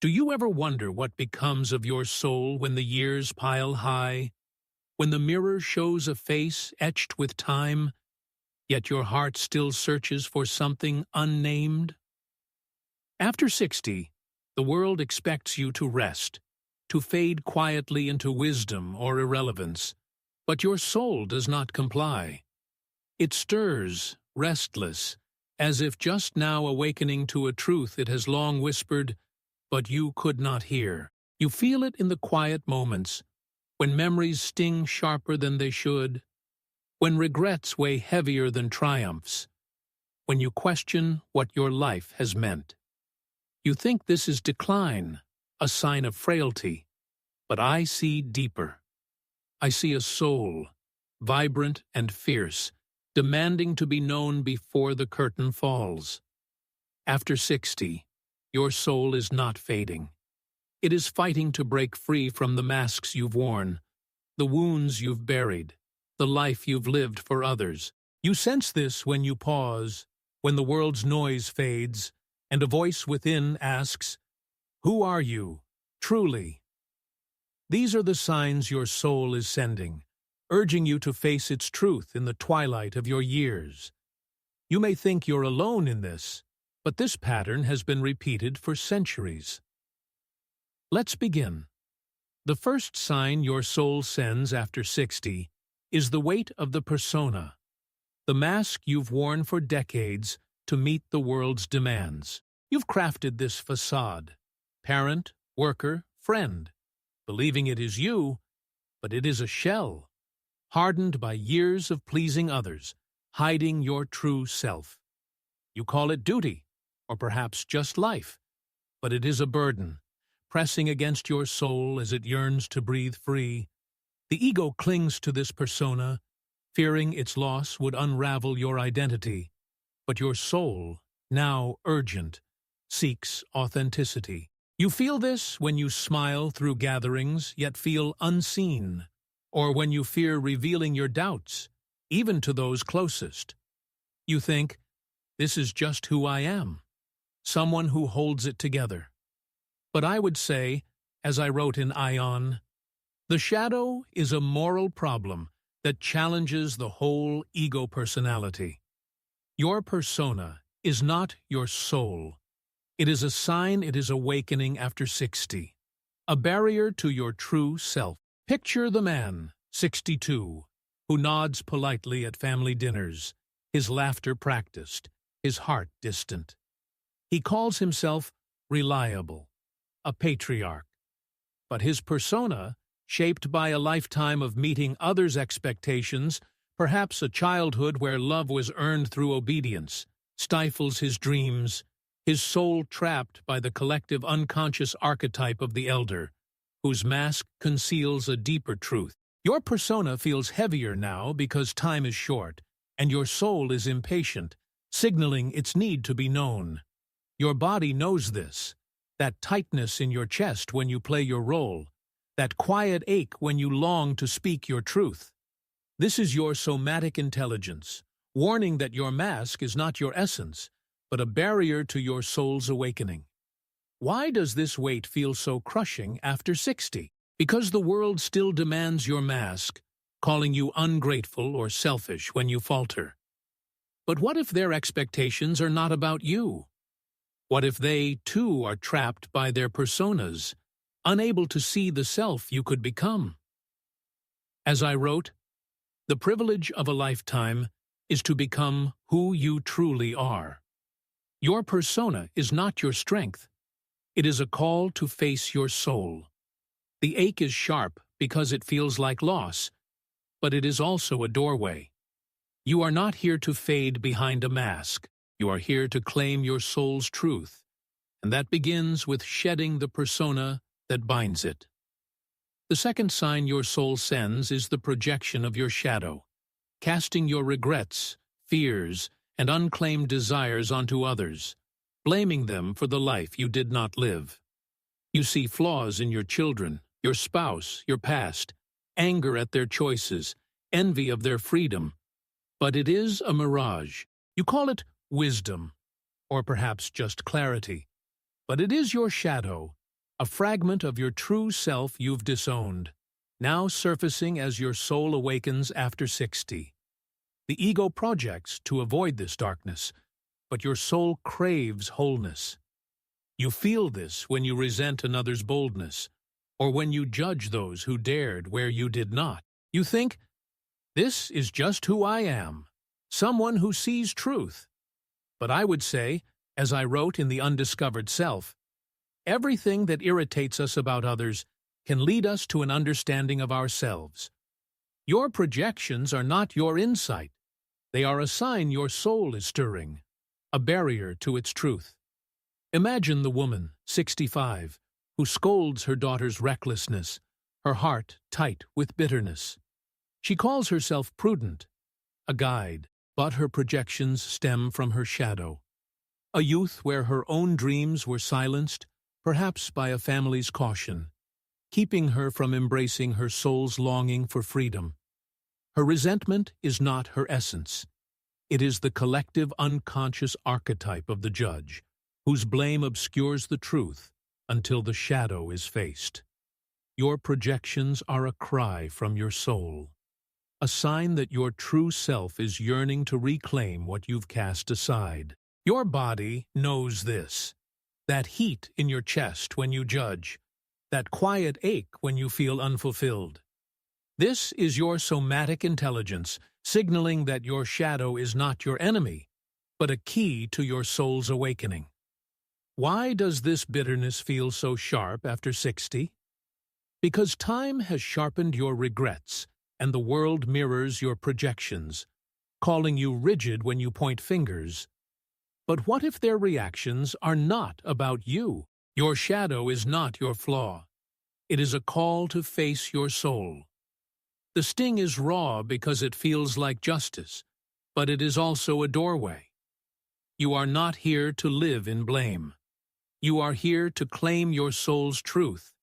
Do you ever wonder what becomes of your soul when the years pile high, when the mirror shows a face etched with time, yet your heart still searches for something unnamed? After 60, the world expects you to rest, to fade quietly into wisdom or irrelevance, but your soul does not comply. It stirs, restless, as if just now awakening to a truth it has long whispered, but you could not hear. You feel it in the quiet moments, when memories sting sharper than they should, when regrets weigh heavier than triumphs, when you question what your life has meant. You think this is decline, a sign of frailty, but I see deeper. I see a soul, vibrant and fierce, demanding to be known before the curtain falls. After 60, your soul is not fading. It is fighting to break free from the masks you've worn, the wounds you've buried, the life you've lived for others. You sense this when you pause, when the world's noise fades, and a voice within asks, "Who are you, truly?" These are the signs your soul is sending, urging you to face its truth in the twilight of your years. You may think you're alone in this, but this pattern has been repeated for centuries. Let's begin. The first sign your soul sends after 60 is the weight of the persona, the mask you've worn for decades to meet the world's demands. You've crafted this facade, parent, worker, friend, believing it is you, but it is a shell, hardened by years of pleasing others, hiding your true self. You call it duty, or perhaps just life, but it is a burden, pressing against your soul as it yearns to breathe free. The ego clings to this persona, fearing its loss would unravel your identity, but your soul, now urgent, seeks authenticity. You feel this when you smile through gatherings, yet feel unseen, or when you fear revealing your doubts, even to those closest. You think, "This is just who I am, someone who holds it together." But I would say, as I wrote in Ion, the shadow is a moral problem that challenges the whole ego personality. Your persona is not your soul. It is a sign it is awakening after 60, a barrier to your true self. Picture the man, 62, who nods politely at family dinners, his laughter practiced, his heart distant. He calls himself reliable, a patriarch. But his persona, shaped by a lifetime of meeting others' expectations, perhaps a childhood where love was earned through obedience, stifles his dreams, his soul trapped by the collective unconscious archetype of the elder, whose mask conceals a deeper truth. Your persona feels heavier now because time is short, and your soul is impatient, signaling its need to be known. Your body knows this, that tightness in your chest when you play your role, that quiet ache when you long to speak your truth. This is your somatic intelligence, warning that your mask is not your essence, but a barrier to your soul's awakening. Why does this weight feel so crushing after 60? Because the world still demands your mask, calling you ungrateful or selfish when you falter. But what if their expectations are not about you? What if they, too, are trapped by their personas, unable to see the self you could become? As I wrote, the privilege of a lifetime is to become who you truly are. Your persona is not your strength. It is a call to face your soul. The ache is sharp because it feels like loss, but it is also a doorway. You are not here to fade behind a mask. You are here to claim your soul's truth, and that begins with shedding the persona that binds it. The second sign your soul sends is the projection of your shadow, casting your regrets, fears, and unclaimed desires onto others, blaming them for the life you did not live. You see flaws in your children, your spouse, your past, anger at their choices, envy of their freedom. But it is a mirage. You call it wisdom, or perhaps just clarity. But it is your shadow, a fragment of your true self you've disowned, now surfacing as your soul awakens after 60. The ego projects to avoid this darkness, but your soul craves wholeness. You feel this when you resent another's boldness, or when you judge those who dared where you did not. You think, "This is just who I am, someone who sees truth." But I would say, as I wrote in The Undiscovered Self, everything that irritates us about others can lead us to an understanding of ourselves. Your projections are not your insight. They are a sign your soul is stirring, a barrier to its truth. Imagine the woman, 65, who scolds her daughter's recklessness, her heart tight with bitterness. She calls herself prudent, a guide, but her projections stem from her shadow. A youth where her own dreams were silenced, perhaps by a family's caution, keeping her from embracing her soul's longing for freedom. Her resentment is not her essence. It is the collective unconscious archetype of the judge, whose blame obscures the truth until the shadow is faced. Your projections are a cry from your soul, a sign that your true self is yearning to reclaim what you've cast aside. Your body knows this. That heat in your chest when you judge, that quiet ache when you feel unfulfilled. This is your somatic intelligence, signaling that your shadow is not your enemy, but a key to your soul's awakening. Why does this bitterness feel so sharp after 60? Because time has sharpened your regrets, and the world mirrors your projections, calling you rigid when you point fingers. But what if their reactions are not about you? Your shadow is not your flaw. It is a call to face your soul. The sting is raw because it feels like justice, but it is also a doorway. You are not here to live in blame. You are here to claim your soul's truth,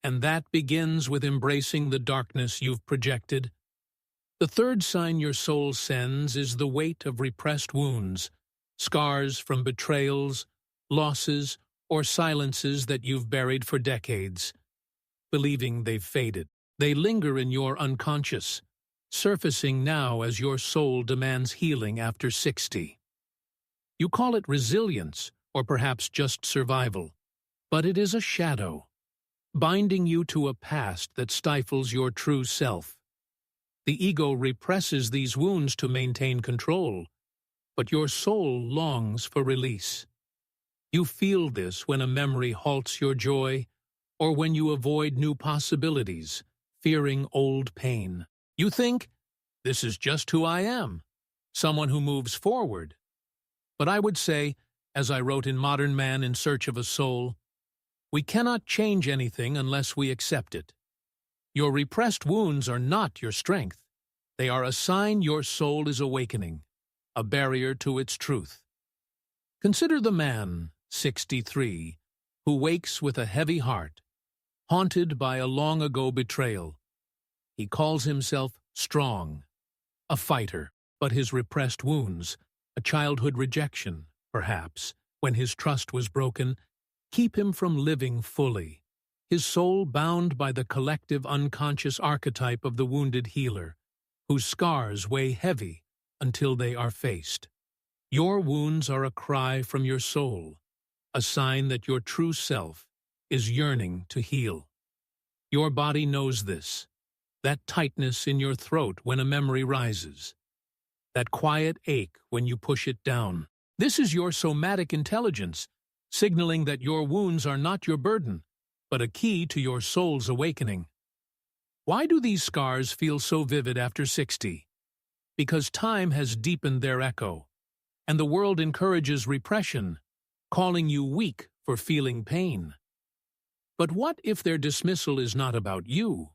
and that begins with embracing the darkness you've projected. The third sign your soul sends is the weight of repressed wounds, scars from betrayals, losses, or silences that you've buried for decades, believing they've faded. They linger in your unconscious, surfacing now as your soul demands healing after 60. You call it resilience, or perhaps just survival, but it is a shadow, binding you to a past that stifles your true self. The ego represses these wounds to maintain control, but your soul longs for release. You feel this when a memory halts your joy, or when you avoid new possibilities, fearing old pain. You think, "This is just who I am, someone who moves forward." But I would say, as I wrote in Modern Man in Search of a Soul, we cannot change anything unless we accept it. Your repressed wounds are not your strength. They are a sign your soul is awakening, a barrier to its truth. Consider the man, 63, who wakes with a heavy heart, haunted by a long-ago betrayal. He calls himself strong, a fighter, but his repressed wounds, a childhood rejection, perhaps, when his trust was broken, keep him from living fully, his soul bound by the collective unconscious archetype of the wounded healer, whose scars weigh heavy until they are faced. Your wounds are a cry from your soul, a sign that your true self is yearning to heal. Your body knows this, that tightness in your throat when a memory rises, that quiet ache when you push it down. This is your somatic intelligence, signaling that your wounds are not your burden, but a key to your soul's awakening. Why do these scars feel so vivid after 60? Because time has deepened their echo, and the world encourages repression, calling you weak for feeling pain. But what if their dismissal is not about you?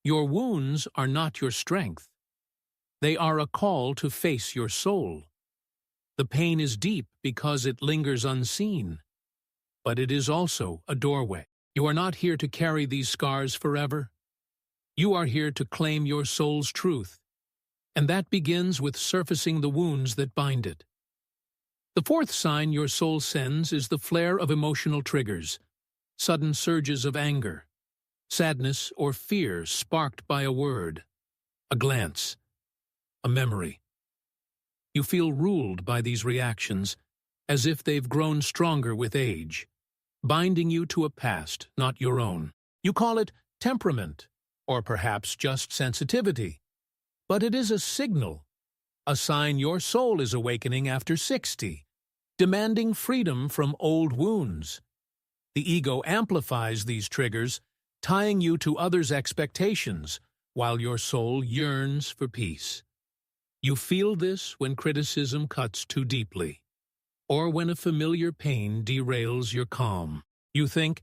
Your wounds are not your strength. They are a call to face your soul. The pain is deep because it lingers unseen, but it is also a doorway. You are not here to carry these scars forever. You are here to claim your soul's truth, and that begins with surfacing the wounds that bind it. The fourth sign your soul sends is the flare of emotional triggers, sudden surges of anger, sadness or fear sparked by a word, a glance, a memory. You feel ruled by these reactions, as if they've grown stronger with age, binding you to a past not your own. You call it temperament, or perhaps just sensitivity. But it is a signal, a sign your soul is awakening after 60, demanding freedom from old wounds. The ego amplifies these triggers, tying you to others' expectations, while your soul yearns for peace. You feel this when criticism cuts too deeply, or when a familiar pain derails your calm. You think,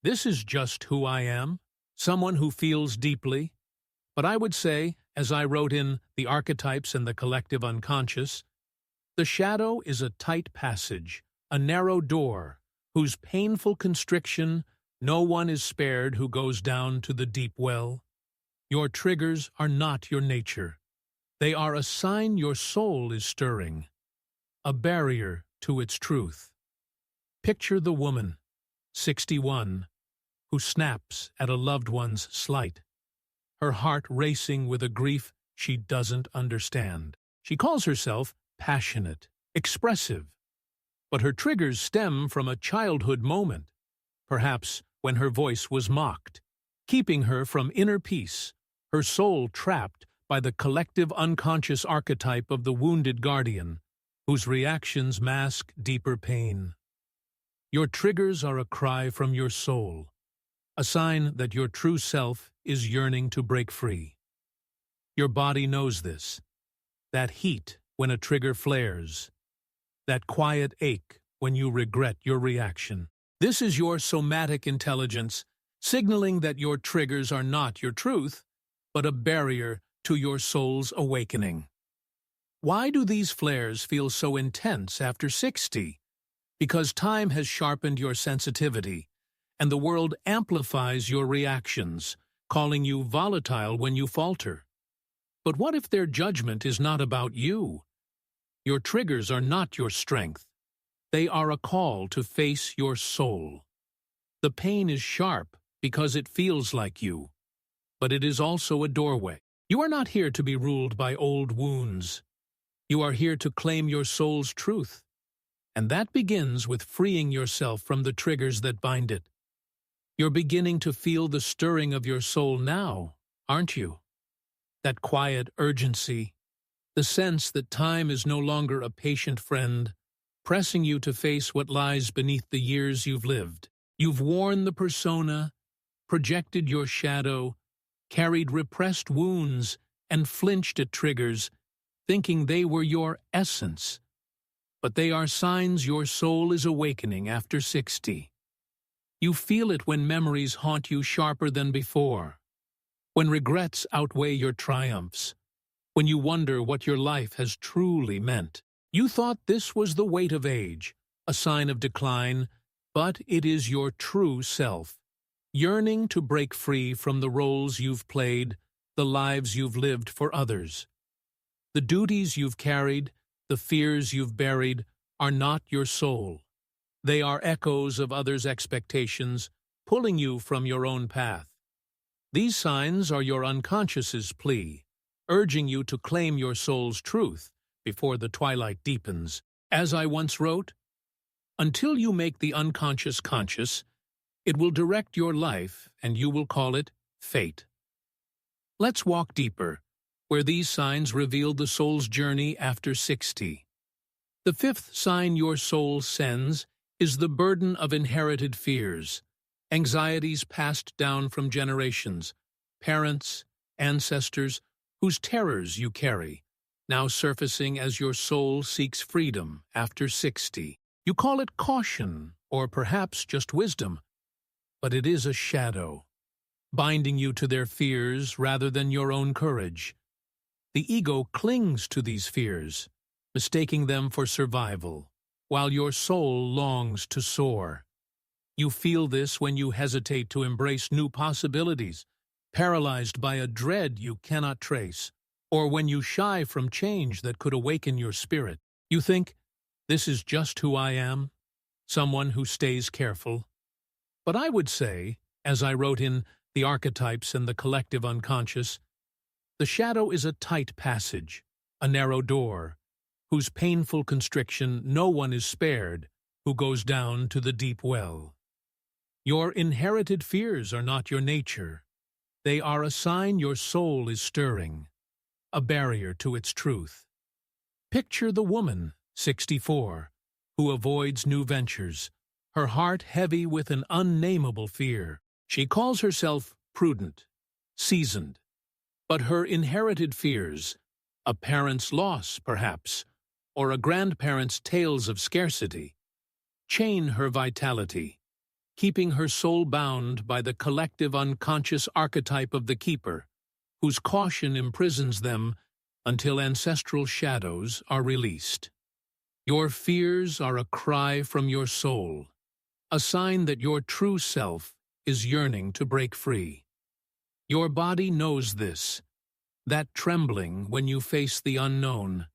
this is just who I am, someone who feels deeply. But I would say, as I wrote in The Archetypes and the Collective Unconscious, the shadow is a tight passage, a narrow door, whose painful constriction no one is spared who goes down to the deep well. Your triggers are not your nature. They are a sign your soul is stirring, a barrier to its truth. Picture the woman, 61, who snaps at a loved one's slight, her heart racing with a grief she doesn't understand. She calls herself passionate, expressive, but her triggers stem from a childhood moment, perhaps when her voice was mocked, keeping her from inner peace, her soul trapped by the collective unconscious archetype of the wounded guardian, whose reactions mask deeper pain. Your triggers are a cry from your soul, a sign that your true self is yearning to break free. Your body knows this, that heat when a trigger flares, that quiet ache when you regret your reaction. This is your somatic intelligence, signaling that your triggers are not your truth, but a barrier to your soul's awakening. Why do these flares feel so intense after 60? Because time has sharpened your sensitivity, and the world amplifies your reactions, calling you volatile when you falter. But what if their judgment is not about you? Your triggers are not your strength. They are a call to face your soul. The pain is sharp because it feels like you, but it is also a doorway. You are not here to be ruled by old wounds. You are here to claim your soul's truth, and that begins with freeing yourself from the triggers that bind it. You're beginning to feel the stirring of your soul now, aren't you? That quiet urgency, the sense that time is no longer a patient friend, pressing you to face what lies beneath the years you've lived. You've worn the persona, projected your shadow, carried repressed wounds, and flinched at triggers, thinking they were your essence. But they are signs your soul is awakening after 60. You feel it when memories haunt you sharper than before, when regrets outweigh your triumphs, when you wonder what your life has truly meant. You thought this was the weight of age, a sign of decline, but it is your true self, yearning to break free from the roles you've played, the lives you've lived for others. The duties you've carried, the fears you've buried, are not your soul. They are echoes of others' expectations, pulling you from your own path. These signs are your unconscious's plea, urging you to claim your soul's truth before the twilight deepens. As I once wrote, until you make the unconscious conscious, it will direct your life and you will call it fate. Let's walk deeper, where these signs reveal the soul's journey after 60. The fifth sign your soul sends is the burden of inherited fears, anxieties passed down from generations, parents, ancestors, whose terrors you carry, now surfacing as your soul seeks freedom after 60. You call it caution, or perhaps just wisdom, but it is a shadow, binding you to their fears rather than your own courage. The ego clings to these fears, mistaking them for survival, while your soul longs to soar. You feel this when you hesitate to embrace new possibilities, paralyzed by a dread you cannot trace, or when you shy from change that could awaken your spirit. You think, this is just who I am, someone who stays careful. But I would say, as I wrote in The Archetypes and the Collective Unconscious, the shadow is a tight passage, a narrow door, whose painful constriction no one is spared who goes down to the deep well. Your inherited fears are not your nature. They are a sign your soul is stirring, a barrier to its truth. Picture the woman, 64, who avoids new ventures, her heart heavy with an unnameable fear. She calls herself prudent, seasoned, but her inherited fears, a parent's loss, perhaps, or a grandparent's tales of scarcity, chain her vitality, keeping her soul bound by the collective unconscious archetype of the keeper, whose caution imprisons them until ancestral shadows are released. Your fears are a cry from your soul, a sign that your true self is yearning to break free. Your body knows this, that trembling when you face the unknown,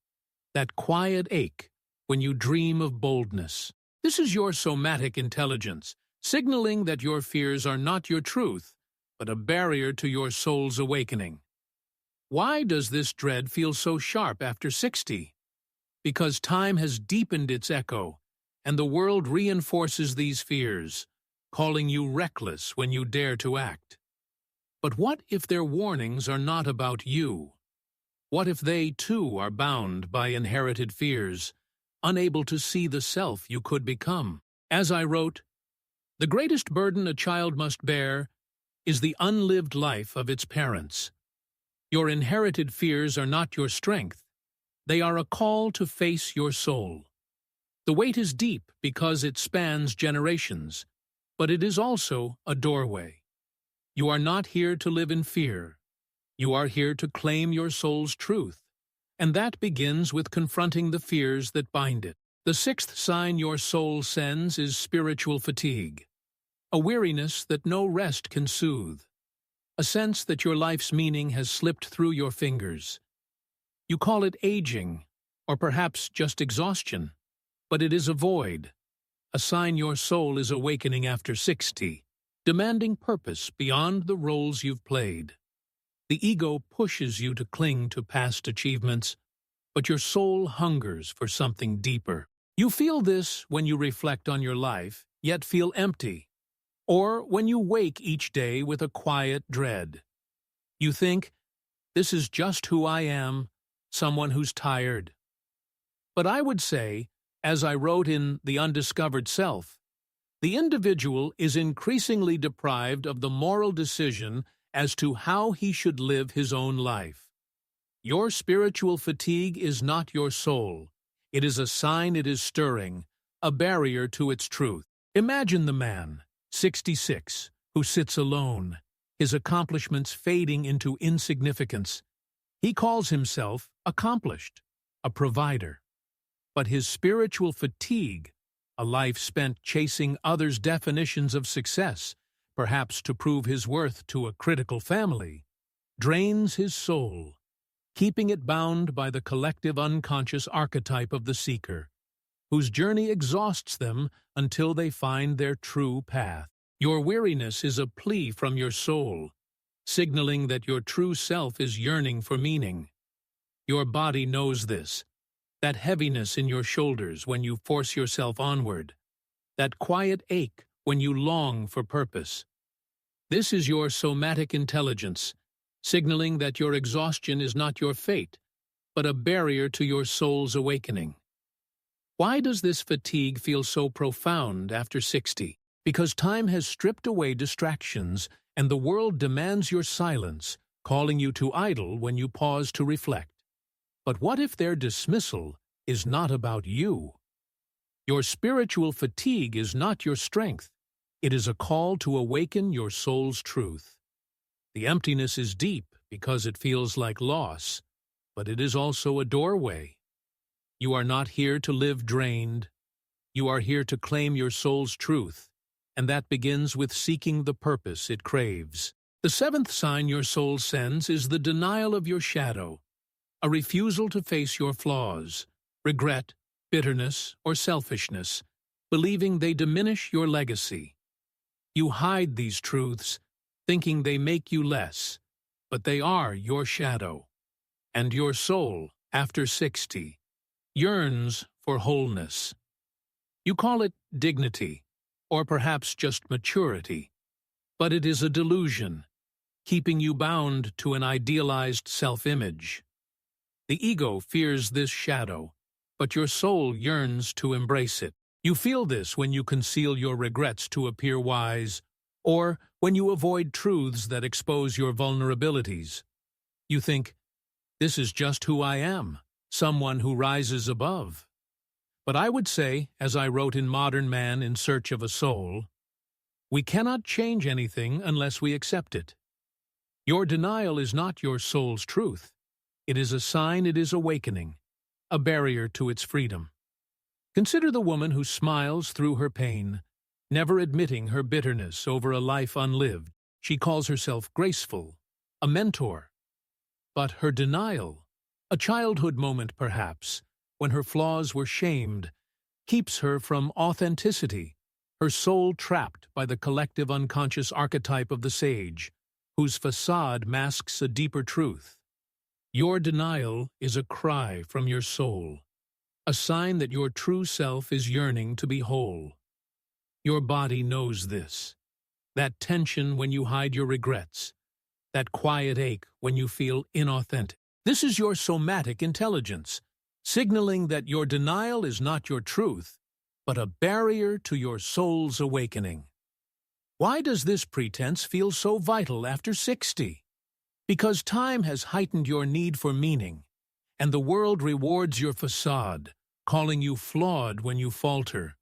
that quiet ache when you dream of boldness. This is your somatic intelligence, signaling that your fears are not your truth, but a barrier to your soul's awakening. Why does this dread feel so sharp after 60? Because time has deepened its echo, and the world reinforces these fears, calling you reckless when you dare to act. But what if their warnings are not about you? What if they, too, are bound by inherited fears, unable to see the self you could become? As I wrote, the greatest burden a child must bear is the unlived life of its parents. Your inherited fears are not your strength. They are a call to face your soul. The weight is deep because it spans generations, but it is also a doorway. You are not here to live in fear. You are here to claim your soul's truth, and that begins with confronting the fears that bind it. The sixth sign your soul sends is spiritual fatigue, a weariness that no rest can soothe, a sense that your life's meaning has slipped through your fingers. You call it aging, or perhaps just exhaustion, but it is a void, a sign your soul is awakening after 60, demanding purpose beyond the roles you've played. The ego pushes you to cling to past achievements, but your soul hungers for something deeper. You feel this when you reflect on your life, yet feel empty, or when you wake each day with a quiet dread. You think, this is just who I am, someone who's tired. But I would say, as I wrote in The Undiscovered Self, the individual is increasingly deprived of the moral decision as to how he should live his own life. Your spiritual fatigue is not your soul. It is a sign it is stirring, a barrier to its truth. Imagine the man, 66, who sits alone, his accomplishments fading into insignificance. He calls himself accomplished, a provider. But his spiritual fatigue, a life spent chasing others' definitions of success, perhaps to prove his worth to a critical family, drains his soul, keeping it bound by the collective unconscious archetype of the seeker, whose journey exhausts them until they find their true path. Your weariness is a plea from your soul, signaling that your true self is yearning for meaning. Your body knows this, that heaviness in your shoulders when you force yourself onward, that quiet ache when you long for purpose. This is your somatic intelligence, signaling that your exhaustion is not your fate, but a barrier to your soul's awakening. Why does this fatigue feel so profound after 60? Because time has stripped away distractions, and the world demands your silence, calling you to idle when you pause to reflect. But what if their dismissal is not about you? Your spiritual fatigue is not your strength. It is a call to awaken your soul's truth. The emptiness is deep because it feels like loss, but it is also a doorway. You are not here to live drained. You are here to claim your soul's truth, and that begins with seeking the purpose it craves. The seventh sign your soul sends is the denial of your shadow, a refusal to face your flaws, regret, bitterness, or selfishness, believing they diminish your legacy. You hide these truths, thinking they make you less, but they are your shadow. And your soul, after 60, yearns for wholeness. You call it dignity, or perhaps just maturity, but it is a delusion, keeping you bound to an idealized self-image. The ego fears this shadow, but your soul yearns to embrace it. You feel this when you conceal your regrets to appear wise, or when you avoid truths that expose your vulnerabilities. You think, this is just who I am, someone who rises above. But I would say, as I wrote in Modern Man in Search of a Soul, we cannot change anything unless we accept it. Your denial is not your soul's truth. It is a sign it is awakening, a barrier to its freedom. Consider the woman who smiles through her pain, never admitting her bitterness over a life unlived. She calls herself graceful, a mentor. But her denial, a childhood moment perhaps, when her flaws were shamed, keeps her from authenticity, her soul trapped by the collective unconscious archetype of the sage, whose facade masks a deeper truth. Your denial is a cry from your soul, a sign that your true self is yearning to be whole. Your body knows this. That tension when you hide your regrets, that quiet ache when you feel inauthentic. This is your somatic intelligence, signaling that your denial is not your truth, but a barrier to your soul's awakening. Why does this pretense feel so vital after 60? Because time has heightened your need for meaning, and the world rewards your facade, calling you flawed when you falter.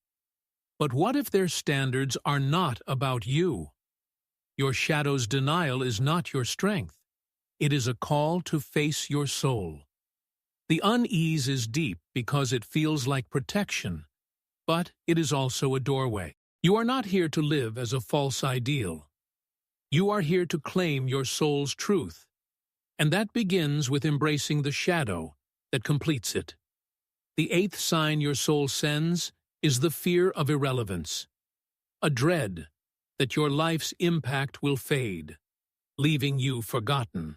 But what if their standards are not about you? Your shadow's denial is not your strength. It is a call to face your soul. The unease is deep because it feels like protection, but it is also a doorway. You are not here to live as a false ideal. You are here to claim your soul's truth, and that begins with embracing the shadow that completes it. The eighth sign your soul sends is the fear of irrelevance, a dread that your life's impact will fade, leaving you forgotten.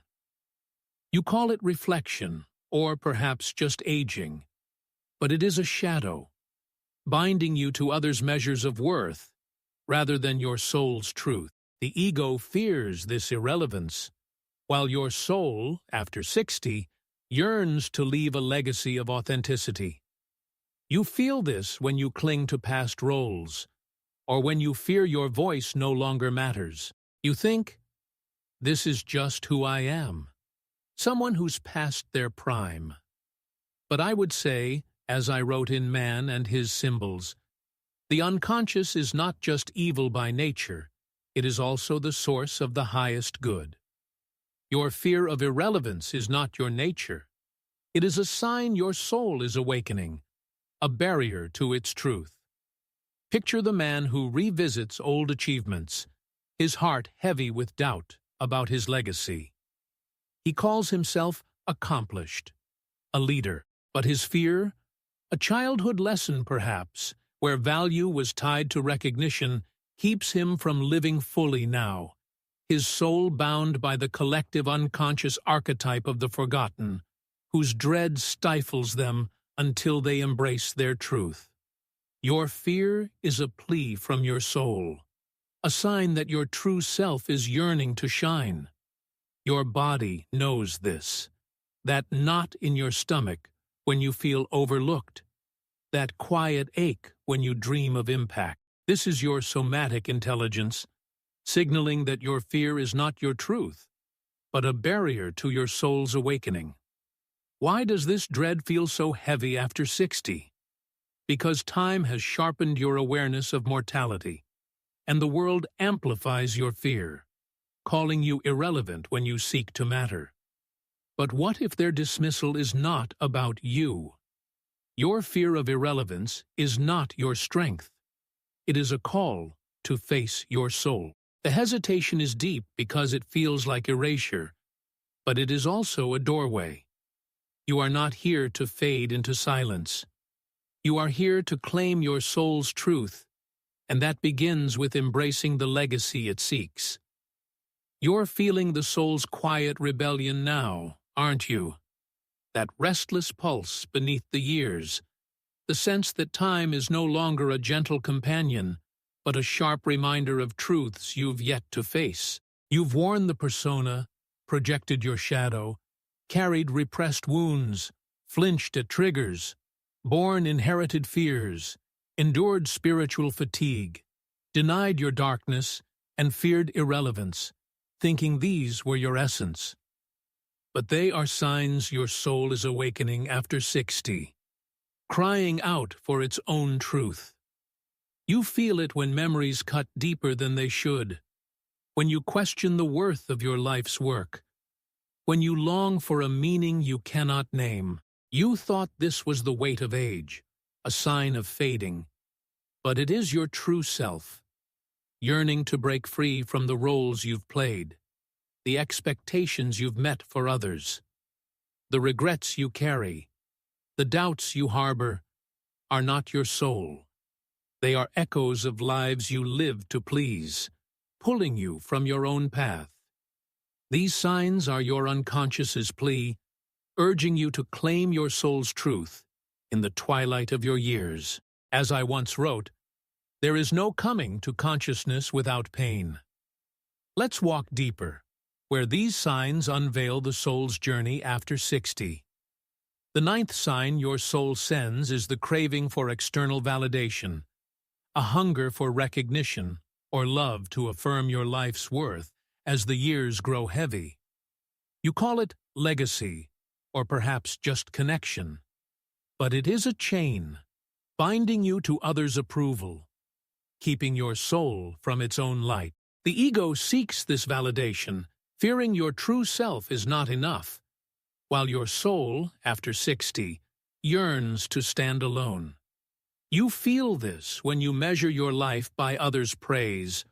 You call it reflection, or perhaps just aging, but it is a shadow, binding you to others' measures of worth rather than your soul's truth. The ego fears this irrelevance, while your soul, after 60, yearns to leave a legacy of authenticity. You feel this when you cling to past roles, or when you fear your voice no longer matters. You think, this is just who I am, someone who's past their prime. But I would say, as I wrote in Man and His Symbols, the unconscious is not just evil by nature, it is also the source of the highest good. Your fear of irrelevance is not your nature. It is a sign your soul is awakening, a barrier to its truth. Picture the man who revisits old achievements, his heart heavy with doubt about his legacy. He calls himself accomplished, a leader, but his fear, a childhood lesson perhaps, where value was tied to recognition, keeps him from living fully now, his soul bound by the collective unconscious archetype of the forgotten, whose dread stifles them until they embrace their truth. Your fear is a plea from your soul, a sign that your true self is yearning to shine. Your body knows this, that knot in your stomach when you feel overlooked, that quiet ache when you dream of impact. This is your somatic intelligence, signaling that your fear is not your truth, but a barrier to your soul's awakening. Why does this dread feel so heavy after 60? Because time has sharpened your awareness of mortality, and the world amplifies your fear, calling you irrelevant when you seek to matter. But what if their dismissal is not about you? Your fear of irrelevance is not your strength. It is a call to face your soul. The hesitation is deep because it feels like erasure, but it is also a doorway. You are not here to fade into silence. You are here to claim your soul's truth, and that begins with embracing the legacy it seeks. You're feeling the soul's quiet rebellion now, aren't you? That restless pulse beneath the years, the sense that time is no longer a gentle companion, but a sharp reminder of truths you've yet to face. You've worn the persona, projected your shadow, carried repressed wounds, flinched at triggers, borne inherited fears, endured spiritual fatigue, denied your darkness, and feared irrelevance, thinking these were your essence. But they are signs your soul is awakening after 60, crying out for its own truth. You feel it when memories cut deeper than they should, when you question the worth of your life's work, when you long for a meaning you cannot name. You thought this was the weight of age, a sign of fading, but it is your true self, yearning to break free from the roles you've played, the expectations you've met for others, the regrets you carry, the doubts you harbor, are not your soul. They are echoes of lives you lived to please, pulling you from your own path. These signs are your unconscious's plea, urging you to claim your soul's truth in the twilight of your years. As I once wrote, there is no coming to consciousness without pain. Let's walk deeper, where these signs unveil the soul's journey after 60. The ninth sign your soul sends is the craving for external validation, a hunger for recognition or love to affirm your life's worth as the years grow heavy. You call it legacy, or perhaps just connection. But it is a chain, binding you to others' approval, keeping your soul from its own light. The ego seeks this validation, fearing your true self is not enough, while your soul, after 60, yearns to stand alone. You feel this when you measure your life by others' praise,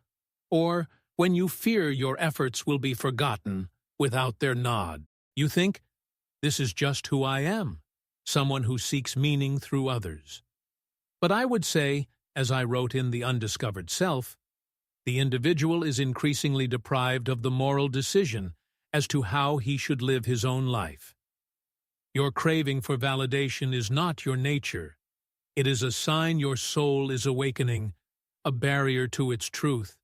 or when you fear your efforts will be forgotten without their nod. You think, this is just who I am, someone who seeks meaning through others. But I would say, as I wrote in The Undiscovered Self, the individual is increasingly deprived of the moral decision as to how he should live his own life. Your craving for validation is not your nature. It is a sign your soul is awakening, a barrier to its truth.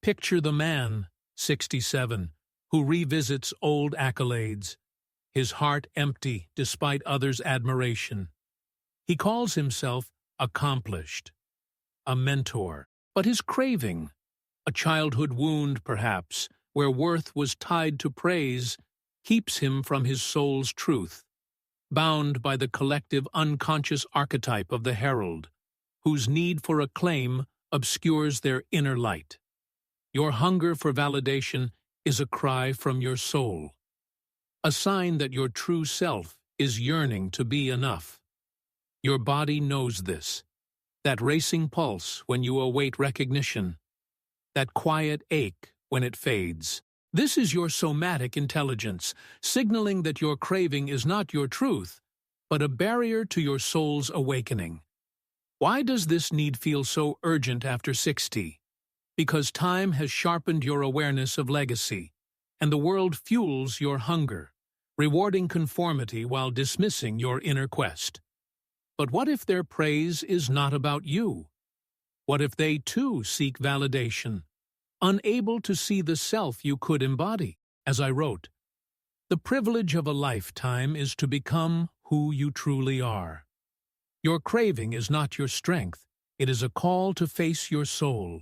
Picture the man, 67, who revisits old accolades, his heart empty despite others' admiration. He calls himself accomplished, a mentor, but his craving, a childhood wound perhaps, where worth was tied to praise, keeps him from his soul's truth, bound by the collective unconscious archetype of the herald, whose need for acclaim obscures their inner light. Your hunger for validation is a cry from your soul, a sign that your true self is yearning to be enough. Your body knows this, that racing pulse when you await recognition, that quiet ache when it fades. This is your somatic intelligence, signaling that your craving is not your truth, but a barrier to your soul's awakening. Why does this need feel so urgent after 60? Because time has sharpened your awareness of legacy, and the world fuels your hunger, rewarding conformity while dismissing your inner quest. But what if their praise is not about you? What if they too seek validation, unable to see the self you could embody? As I wrote, the privilege of a lifetime is to become who you truly are. Your craving is not your strength, it is a call to face your soul.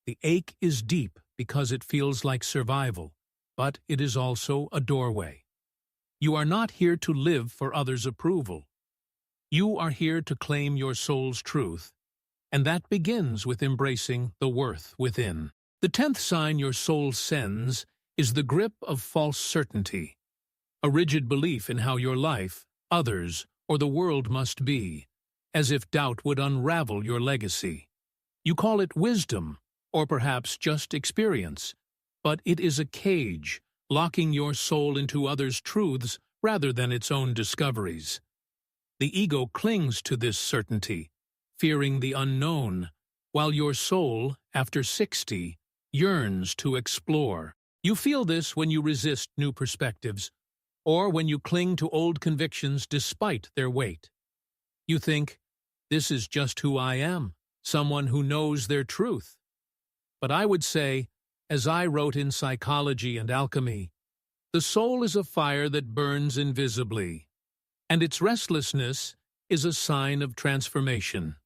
The ache is deep because it feels like survival, but it is also a doorway. You are not here to live for others' approval. You are here to claim your soul's truth, and that begins with embracing the worth within. The 10th sign your soul sends is the grip of false certainty, a rigid belief in how your life, others, or the world must be, as if doubt would unravel your legacy. You call it wisdom, or perhaps just experience, but it is a cage, locking your soul into others' truths rather than its own discoveries. The ego clings to this certainty, fearing the unknown, while your soul, after 60, yearns to explore. You feel this when you resist new perspectives, or when you cling to old convictions despite their weight. You think, this is just who I am, someone who knows their truth. But I would say, as I wrote in Psychology and Alchemy, the soul is a fire that burns invisibly, and its restlessness is a sign of transformation.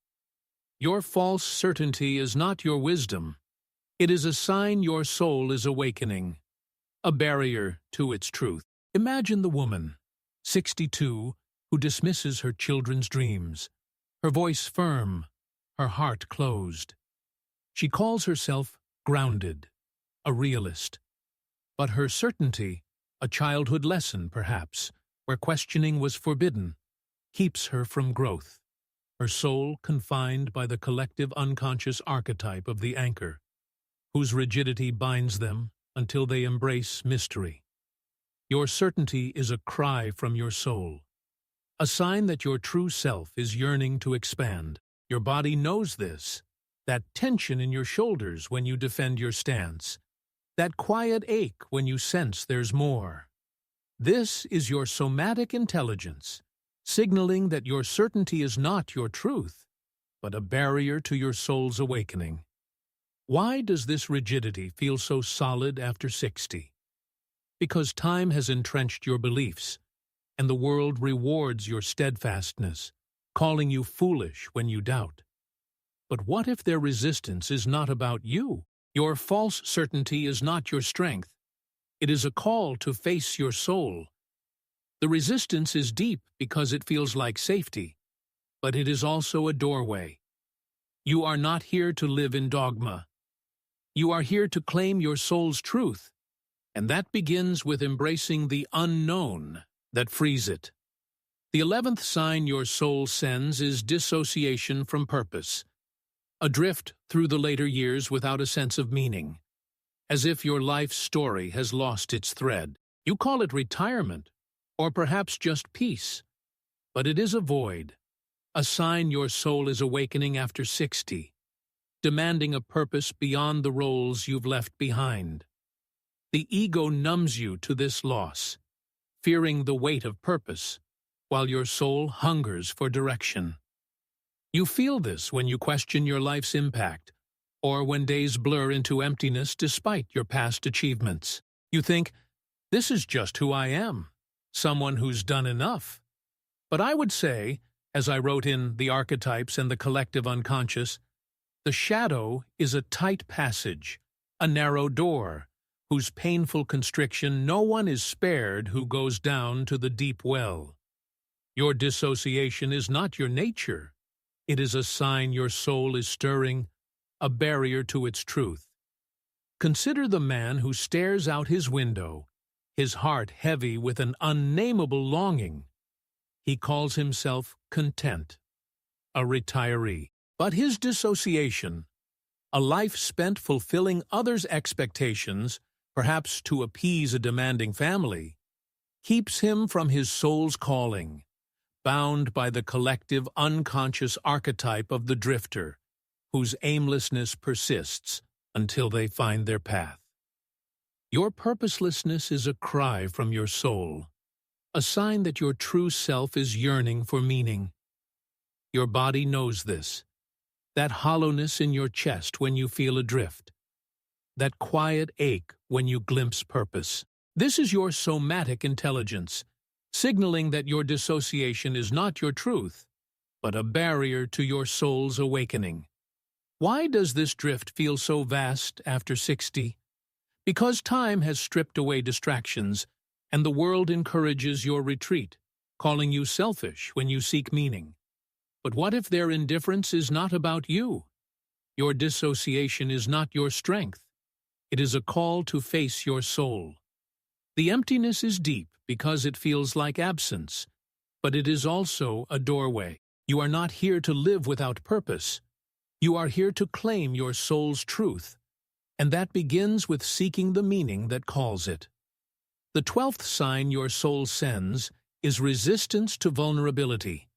Your false certainty is not your wisdom. It is a sign your soul is awakening, a barrier to its truth. Imagine the woman, 62, who dismisses her children's dreams, her voice firm, her heart closed. She calls herself grounded, a realist. But her certainty, a childhood lesson perhaps, where questioning was forbidden, keeps her from growth, her soul confined by the collective unconscious archetype of the anchor, whose rigidity binds them until they embrace mystery. Your certainty is a cry from your soul, a sign that your true self is yearning to expand. Your body knows this, that tension in your shoulders when you defend your stance, that quiet ache when you sense there's more. This is your somatic intelligence, signaling that your certainty is not your truth, but a barrier to your soul's awakening. Why does this rigidity feel so solid after 60? Because time has entrenched your beliefs, and the world rewards your steadfastness, calling you foolish when you doubt. But what if their resistance is not about you? Your false certainty is not your strength. It is a call to face your soul. The resistance is deep because it feels like safety, but it is also a doorway. You are not here to live in dogma. You are here to claim your soul's truth, and that begins with embracing the unknown that frees it. The 11th sign your soul sends is dissociation from purpose, adrift through the later years without a sense of meaning, as if your life's story has lost its thread. You call it retirement, or perhaps just peace, but it is a void, a sign your soul is awakening after 60, demanding a purpose beyond the roles you've left behind. The ego numbs you to this loss, fearing the weight of purpose, while your soul hungers for direction. You feel this when you question your life's impact, or when days blur into emptiness despite your past achievements. You think, this is just who I am, someone who's done enough. But I would say, as I wrote in The Archetypes and the Collective Unconscious, the shadow is a tight passage, a narrow door, whose painful constriction no one is spared who goes down to the deep well. Your dissociation is not your nature. It is a sign your soul is stirring, a barrier to its truth. Consider the man who stares out his window, his heart heavy with an unnameable longing. He calls himself content, a retiree. But his dissociation, a life spent fulfilling others' expectations, perhaps to appease a demanding family, keeps him from his soul's calling, bound by the collective unconscious archetype of the drifter, whose aimlessness persists until they find their path. Your purposelessness is a cry from your soul, a sign that your true self is yearning for meaning. Your body knows this, that hollowness in your chest when you feel adrift, that quiet ache when you glimpse purpose. This is your somatic intelligence, signaling that your dissociation is not your truth, but a barrier to your soul's awakening. Why does this drift feel so vast after 60? Because time has stripped away distractions, and the world encourages your retreat, calling you selfish when you seek meaning. But what if their indifference is not about you? Your dissociation is not your strength. It is a call to face your soul. The emptiness is deep because it feels like absence, but it is also a doorway. You are not here to live without purpose. You are here to claim your soul's truth, and that begins with seeking the meaning that calls it. The 12th sign your soul sends is resistance to vulnerability,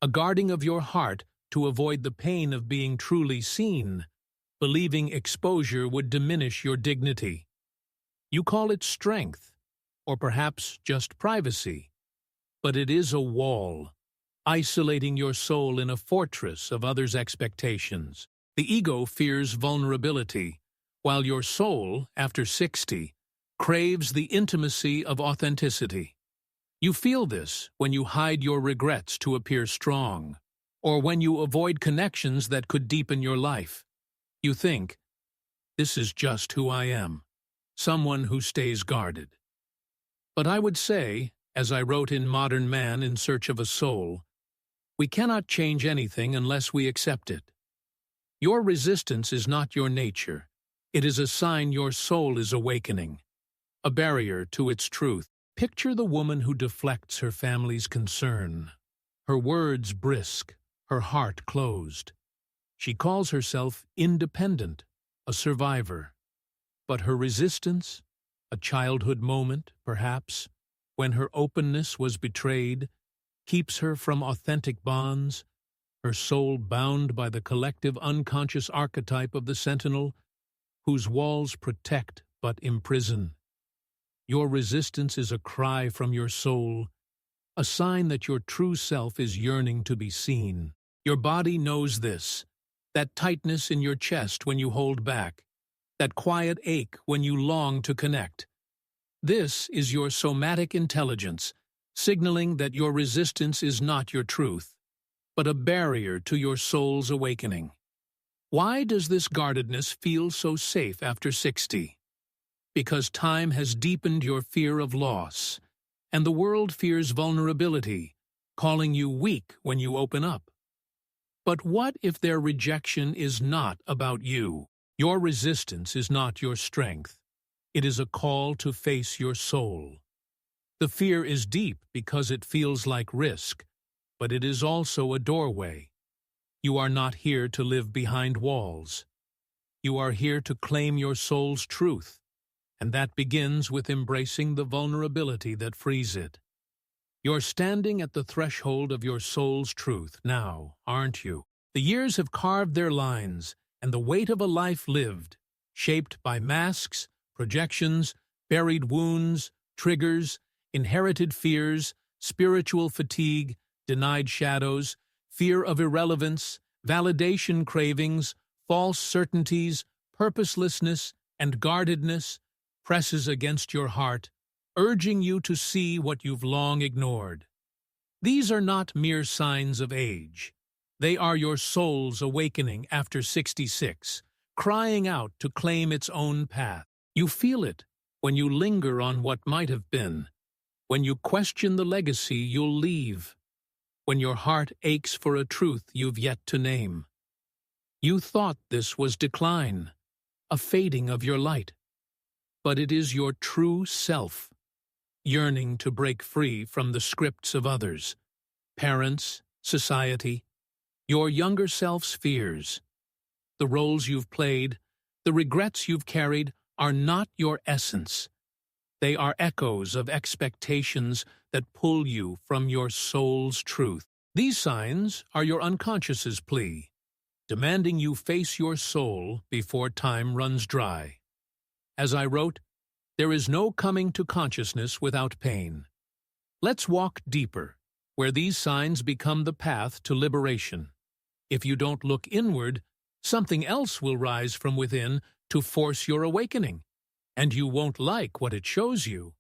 a guarding of your heart to avoid the pain of being truly seen, believing exposure would diminish your dignity. You call it strength, or perhaps just privacy, but it is a wall, isolating your soul in a fortress of others' expectations. The ego fears vulnerability, while your soul, after 60, craves the intimacy of authenticity. You feel this when you hide your regrets to appear strong, or when you avoid connections that could deepen your life. You think, this is just who I am, someone who stays guarded. But I would say, as I wrote in Modern Man in Search of a Soul, we cannot change anything unless we accept it. Your resistance is not your nature. It is a sign your soul is awakening, a barrier to its truth. Picture the woman who deflects her family's concern, her words brisk, her heart closed. She calls herself independent, a survivor. But her resistance, a childhood moment, perhaps, when her openness was betrayed, keeps her from authentic bonds, her soul bound by the collective unconscious archetype of the sentinel, whose walls protect but imprison. Your resistance is a cry from your soul, a sign that your true self is yearning to be seen. Your body knows this, that tightness in your chest when you hold back, that quiet ache when you long to connect. This is your somatic intelligence, signaling that your resistance is not your truth, but a barrier to your soul's awakening. Why does this guardedness feel so safe after 60? Because time has deepened your fear of loss, and the world fears vulnerability, calling you weak when you open up. But what if their rejection is not about you? Your resistance is not your strength. It is a call to face your soul. The fear is deep because it feels like risk, but it is also a doorway. You are not here to live behind walls. You are here to claim your soul's truth, and that begins with embracing the vulnerability that frees it. You're standing at the threshold of your soul's truth now, aren't you? The years have carved their lines, and the weight of a life lived, shaped by masks, projections, buried wounds, triggers, inherited fears, spiritual fatigue, denied shadows, fear of irrelevance, validation cravings, false certainties, purposelessness, and guardedness presses against your heart, urging you to see what you've long ignored. These are not mere signs of age. They are your soul's awakening after 66, crying out to claim its own path. You feel it when you linger on what might have been, when you question the legacy you'll leave, when your heart aches for a truth you've yet to name. You thought this was decline, a fading of your light, but it is your true self, yearning to break free from the scripts of others, parents, society, your younger self's fears. The roles you've played, the regrets you've carried, are not your essence. They are echoes of expectations that pull you from your soul's truth. These signs are your unconscious's plea, demanding you face your soul before time runs dry. As I wrote, there is no coming to consciousness without pain. Let's walk deeper, where these signs become the path to liberation. If you don't look inward, something else will rise from within to force your awakening, and you won't like what it shows you.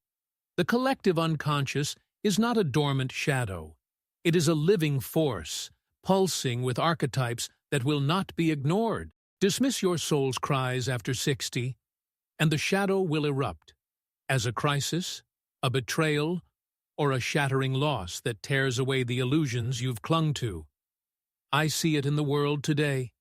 The collective unconscious is not a dormant shadow. It is a living force, pulsing with archetypes that will not be ignored. Dismiss your soul's cries after 60, and the shadow will erupt as a crisis, a betrayal, or a shattering loss that tears away the illusions you've clung to. I see it in the world today.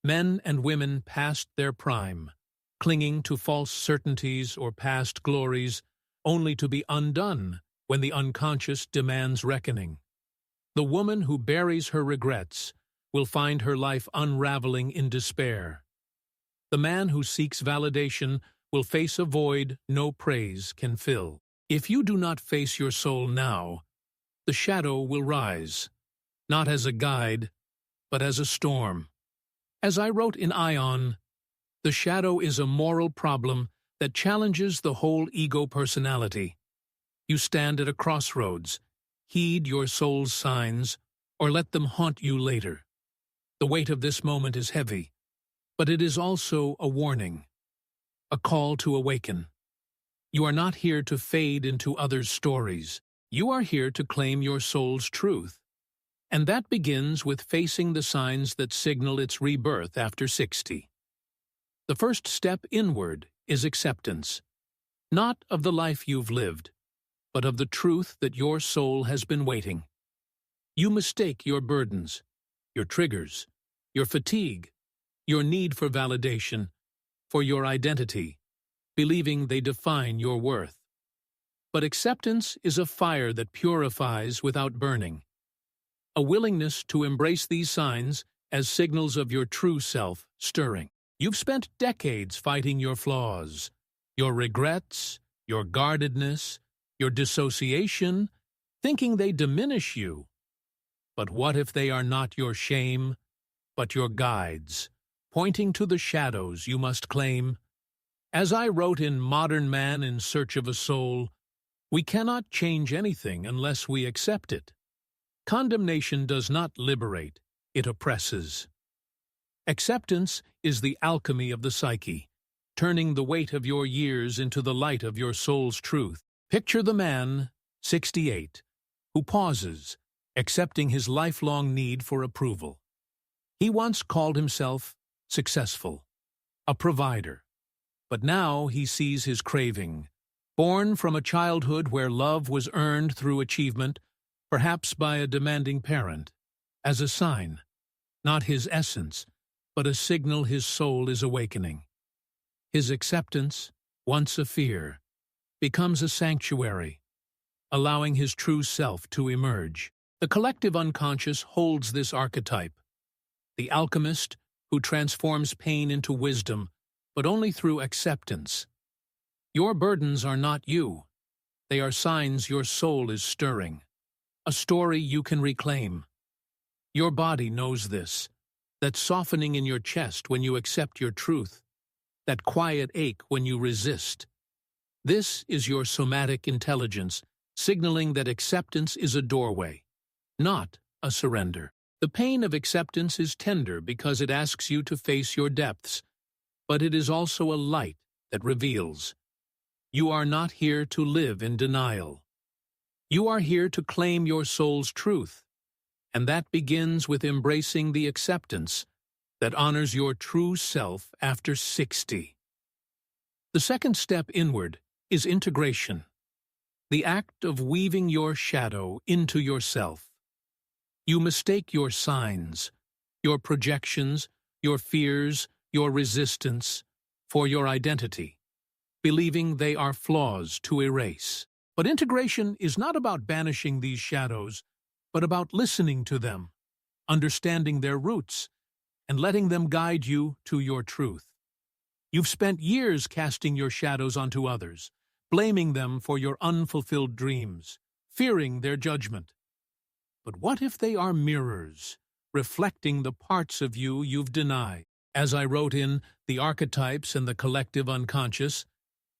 Men and women past their prime, clinging to false certainties or past glories, only to be undone when the unconscious demands reckoning. The woman who buries her regrets will find her life unraveling in despair. The man who seeks validation will face a void no praise can fill. If you do not face your soul now, the shadow will rise, not as a guide, but as a storm. As I wrote in Ion, the shadow is a moral problem that challenges the whole ego personality. You stand at a crossroads, heed your soul's signs, or let them haunt you later. The weight of this moment is heavy, but it is also a warning, a call to awaken. You are not here to fade into others' stories. You are here to claim your soul's truth. And that begins with facing the signs that signal its rebirth after 60. The first step inward is acceptance, not of the life you've lived, but of the truth that your soul has been waiting. You mistake your burdens, your triggers, your fatigue, your need for validation, for your identity, believing they define your worth. But acceptance is a fire that purifies without burning. A willingness to embrace these signs as signals of your true self stirring. You've spent decades fighting your flaws, your regrets, your guardedness, your dissociation, thinking they diminish you. But what if they are not your shame, but your guides, pointing to the shadows you must claim? As I wrote in Modern Man in Search of a Soul, we cannot change anything unless we accept it. Condemnation does not liberate, it oppresses. Acceptance is the alchemy of the psyche, turning the weight of your years into the light of your soul's truth. Picture the man, 68, who pauses, accepting his lifelong need for approval. He once called himself successful, a provider, but now he sees his craving, born from a childhood where love was earned through achievement, perhaps by a demanding parent, as a sign, not his essence, but a signal his soul is awakening. His acceptance, once a fear, becomes a sanctuary, allowing his true self to emerge. The collective unconscious holds this archetype, the alchemist who transforms pain into wisdom, but only through acceptance. Your burdens are not you. They are signs your soul is stirring, a story you can reclaim. Your body knows this, that softening in your chest when you accept your truth, that quiet ache when you resist. This is your somatic intelligence, signaling that acceptance is a doorway, not a surrender. The pain of acceptance is tender because it asks you to face your depths, but it is also a light that reveals. You are not here to live in denial. You are here to claim your soul's truth, and that begins with embracing the acceptance that honors your true self after 60. The second step inward is integration, the act of weaving your shadow into yourself. You mistake your signs, your projections, your fears, your resistance for your identity, believing they are flaws to erase. But integration is not about banishing these shadows, but about listening to them, understanding their roots, and letting them guide you to your truth. You've spent years casting your shadows onto others, blaming them for your unfulfilled dreams, fearing their judgment. But what if they are mirrors, reflecting the parts of you you've denied? As I wrote in The Archetypes and the Collective Unconscious,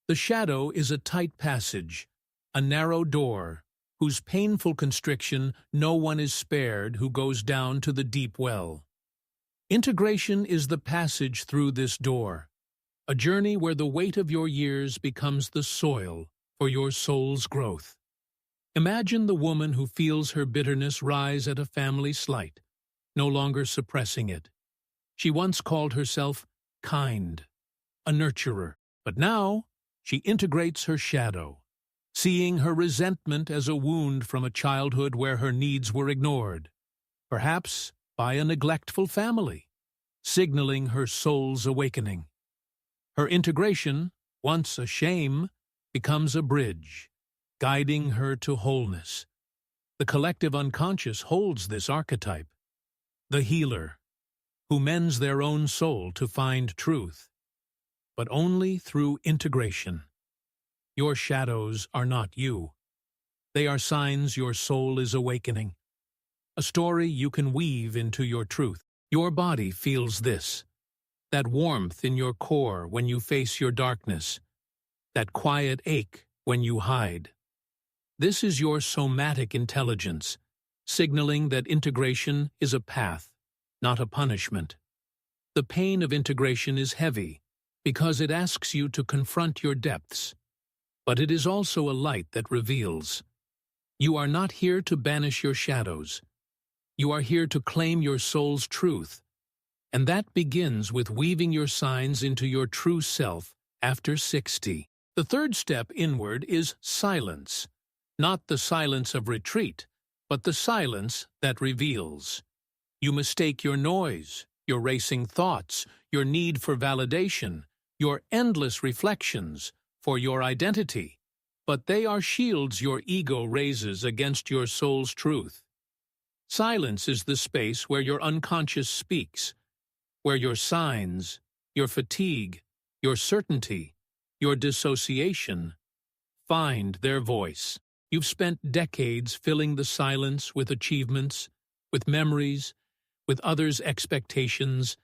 the shadow is a tight passage, a narrow door, whose painful constriction no one is spared who goes down to the deep well. Integration is the passage through this door, a journey where the weight of your years becomes the soil for your soul's growth. Imagine the woman who feels her bitterness rise at a family slight, no longer suppressing it. She once called herself kind, a nurturer, but now she integrates her shadow, seeing her resentment as a wound from a childhood where her needs were ignored, perhaps by a neglectful family, signaling her soul's awakening. Her integration, once a shame, becomes a bridge, guiding her to wholeness. The collective unconscious holds this archetype, the healer, who mends their own soul to find truth, but only through integration. Your shadows are not you. They are signs your soul is awakening, a story you can weave into your truth. Your body feels this, that warmth in your core when you face your darkness, that quiet ache when you hide. This is your somatic intelligence, signaling that integration is a path, not a punishment. The pain of integration is heavy, because it asks you to confront your depths. But it is also a light that reveals. You are not here to banish your shadows. You are here to claim your soul's truth. And that begins with weaving your signs into your true self after 60. The third step inward is silence. Not the silence of retreat, but the silence that reveals. You mistake your noise, your racing thoughts, your need for validation, your endless reflections for your identity, but they are shields your ego raises against your soul's truth. Silence is the space where your unconscious speaks, where your signs, your fatigue, your certainty, your dissociation find their voice. You've spent decades filling the silence with achievements, with memories, with others' expectations,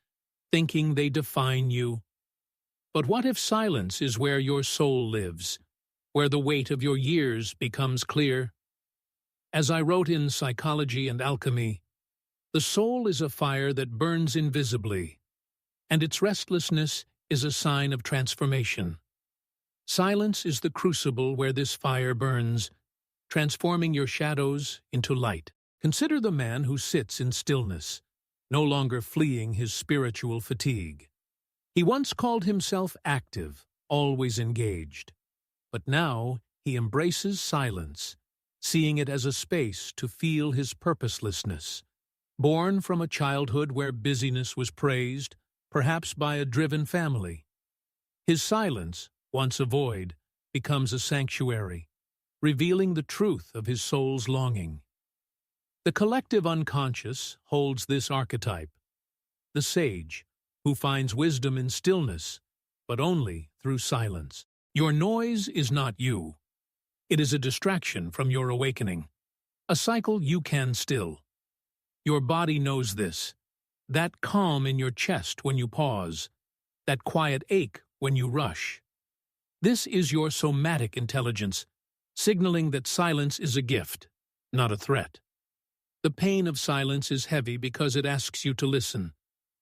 thinking they define you. But what if silence is where your soul lives, where the weight of your years becomes clear? As I wrote in Psychology and Alchemy, the soul is a fire that burns invisibly, and its restlessness is a sign of transformation. Silence is the crucible where this fire burns, transforming your shadows into light. Consider the man who sits in stillness, no longer fleeing his spiritual fatigue. He once called himself active, always engaged. But now he embraces silence, seeing it as a space to feel his purposelessness. Born from a childhood where busyness was praised, perhaps by a driven family, his silence, once a void, becomes a sanctuary, revealing the truth of his soul's longing. The collective unconscious holds this archetype, the sage, who finds wisdom in stillness, but only through silence. Your noise is not you. It is a distraction from your awakening, a cycle you can still. Your body knows this, that calm in your chest when you pause, that quiet ache when you rush. This is your somatic intelligence, signaling that silence is a gift, not a threat. The pain of silence is heavy because it asks you to listen,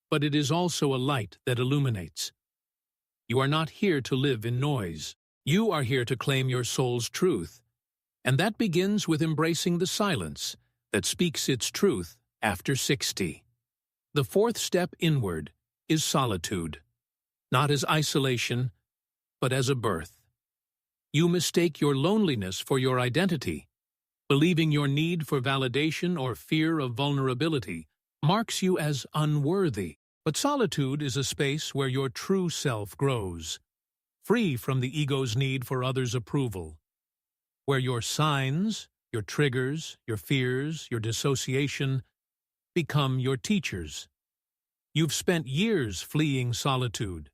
but it is also a light that illuminates. You are not here to live in noise. You are here to claim your soul's truth, and that begins with embracing the silence that speaks its truth after 60. The fourth step inward is solitude, not as isolation, but as a birth. You mistake your loneliness for your identity, believing your need for validation or fear of vulnerability marks you as unworthy. But solitude is a space where your true self grows, free from the ego's need for others' approval, where your signs, your triggers, your fears, your dissociation become your teachers. You've spent years fleeing solitude,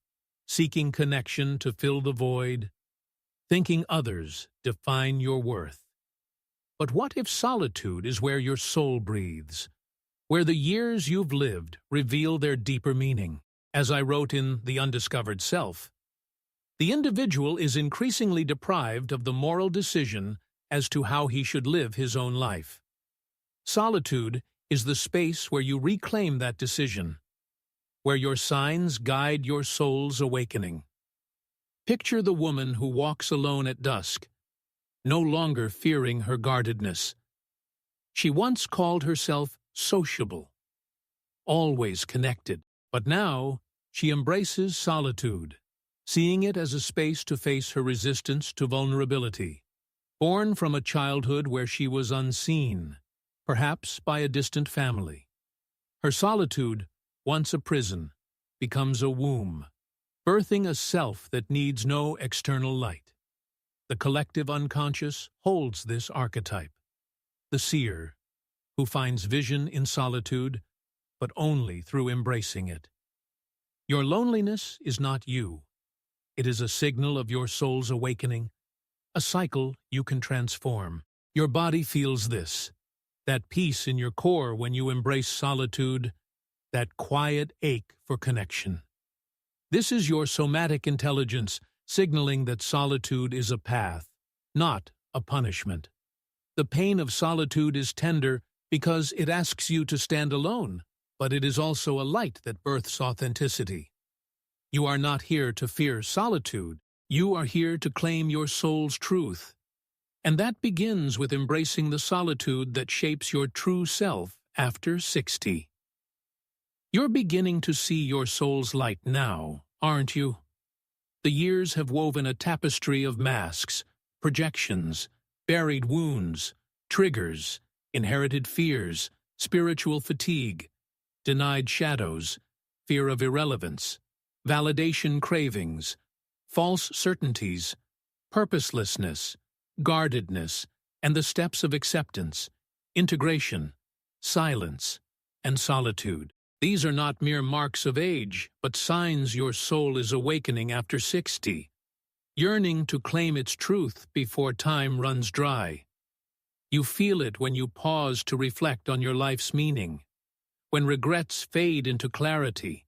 seeking connection to fill the void, thinking others define your worth. But what if solitude is where your soul breathes, where the years you've lived reveal their deeper meaning? As I wrote in The Undiscovered Self, the individual is increasingly deprived of the moral decision as to how he should live his own life. Solitude is the space where you reclaim that decision, where your signs guide your soul's awakening. Picture the woman who walks alone at dusk, no longer fearing her guardedness. She once called herself sociable, always connected, but now she embraces solitude, seeing it as a space to face her resistance to vulnerability. Born from a childhood where she was unseen, perhaps by a distant family, her solitude, once a prison, becomes a womb, birthing a self that needs no external light. The collective unconscious holds this archetype, the seer, who finds vision in solitude, but only through embracing it. Your loneliness is not you. It is a signal of your soul's awakening, a cycle you can transform. Your body feels this, that peace in your core when you embrace solitude, that quiet ache for connection. This is your somatic intelligence signaling that solitude is a path, not a punishment. The pain of solitude is tender because it asks you to stand alone, but it is also a light that births authenticity. You are not here to fear solitude. You are here to claim your soul's truth. And that begins with embracing the solitude that shapes your true self after 60. You're beginning to see your soul's light now, aren't you? The years have woven a tapestry of masks, projections, buried wounds, triggers, inherited fears, spiritual fatigue, denied shadows, fear of irrelevance, validation cravings, false certainties, purposelessness, guardedness, and the steps of acceptance, integration, silence, and solitude. These are not mere marks of age, but signs your soul is awakening after 60, yearning to claim its truth before time runs dry. You feel it when you pause to reflect on your life's meaning, when regrets fade into clarity,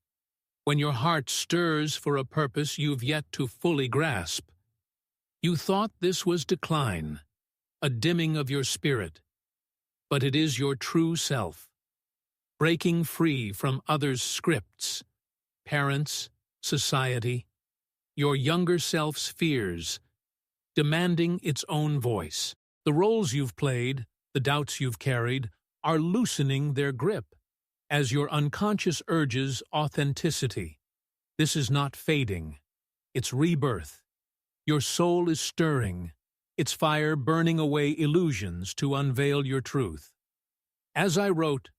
when your heart stirs for a purpose you've yet to fully grasp. You thought this was decline, a dimming of your spirit, but it is your true self, breaking free from others' scripts, parents, society, your younger self's fears, demanding its own voice. The roles you've played, the doubts you've carried, are loosening their grip as your unconscious urges authenticity. This is not fading, it's rebirth. Your soul is stirring, its fire burning away illusions to unveil your truth. As I wrote,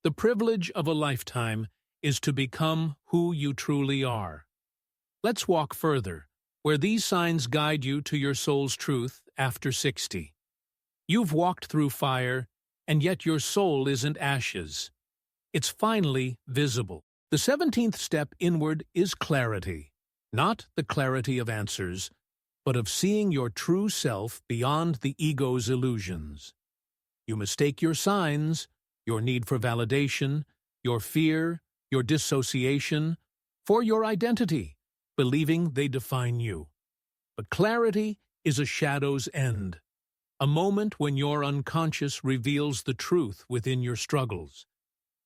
the privilege of a lifetime is to become who you truly are. Let's walk further, where these signs guide you to your soul's truth after 60. You've walked through fire, and yet your soul isn't ashes. It's finally visible. The 17th step inward is clarity, not the clarity of answers, but of seeing your true self beyond the ego's illusions. You mistake your signs, your need for validation, your fear, your dissociation, for your identity, believing they define you. But clarity is a shadow's end, a moment when your unconscious reveals the truth within your struggles.